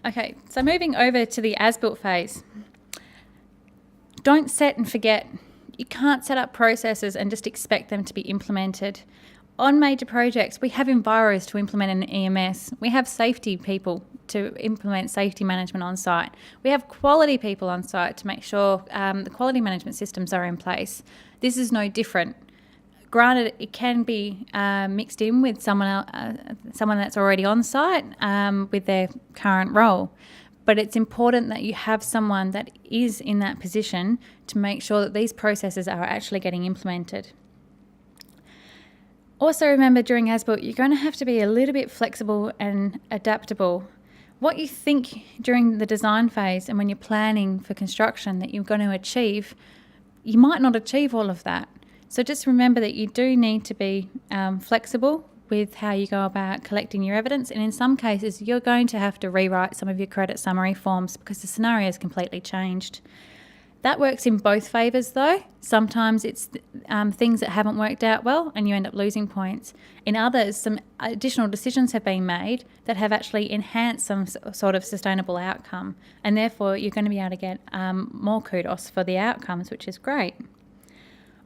Okay, so moving over to the as-built phase. Don't set and forget. You can't set up processes and just expect them to be implemented. On major projects, we have enviros to implement an EMS. We have safety people to implement safety management on site. We have quality people on site to make sure the quality management systems are in place. This is no different. Granted, it can be mixed in with someone that's already on site with their current role. But it's important that you have someone that is in that position to make sure that these processes are actually getting implemented. Also remember, during as-built, you're going to have to be a little bit flexible and adaptable. What you think during the design phase and when you're planning for construction that you're going to achieve, you might not achieve all of that. So just remember that you do need to be flexible with how you go about collecting your evidence, and in some cases you're going to have to rewrite some of your credit summary forms because the scenario has completely changed. That works in both favours though. Sometimes it's things that haven't worked out well and you end up losing points. In others, some additional decisions have been made that have actually enhanced some sort of sustainable outcome, and therefore you're going to be able to get more kudos for the outcomes, which is great.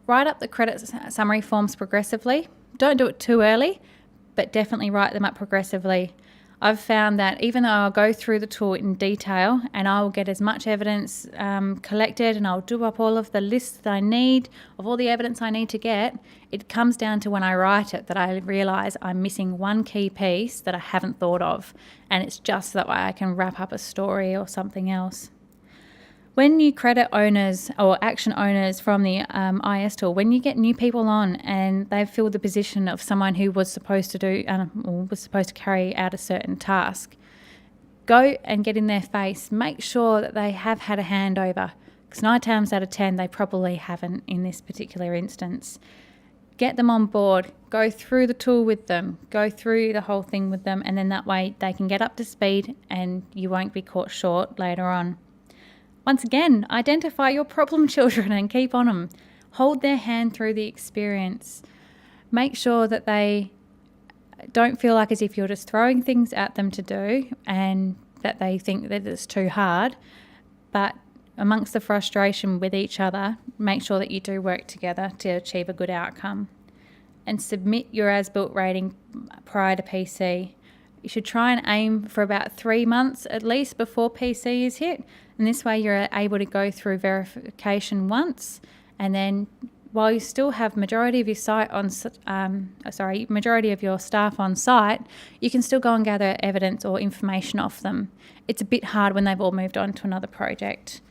Write up the credit summary forms progressively. Don't do it too early, but definitely write them up progressively. I've found that even though I'll go through the tool in detail and I will get as much evidence collected and I'll do up all of the lists that I need of all the evidence I need to get, it comes down to when I write it that I realise I'm missing one key piece that I haven't thought of, and it's just that way I can wrap up a story or something else. When you credit owners or action owners from the IS tool, when you get new people on and they've filled the position of someone who was supposed to do or was supposed to carry out a certain task, go and get in their face. Make sure that they have had a handover, because 9 times out of 10 they probably haven't in this particular instance. Get them on board, go through the tool with them, go through the whole thing with them, and then that way they can get up to speed and you won't be caught short later on. Once again, identify your problem children and keep on them. Hold their hand through the experience. Make sure that they don't feel like as if you're just throwing things at them to do and that they think that it's too hard. But amongst the frustration with each other, make sure that you do work together to achieve a good outcome. And submit your as-built rating prior to PC. You should try and aim for about 3 months at least before PC is hit. And this way you're able to go through verification once, and then while you still have majority of your staff on site, you can still go and gather evidence or information off them. It's a bit hard when they've all moved on to another project.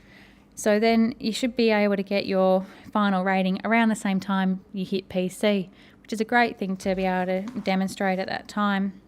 So then you should be able to get your final rating around the same time you hit PC, which is a great thing to be able to demonstrate at that time.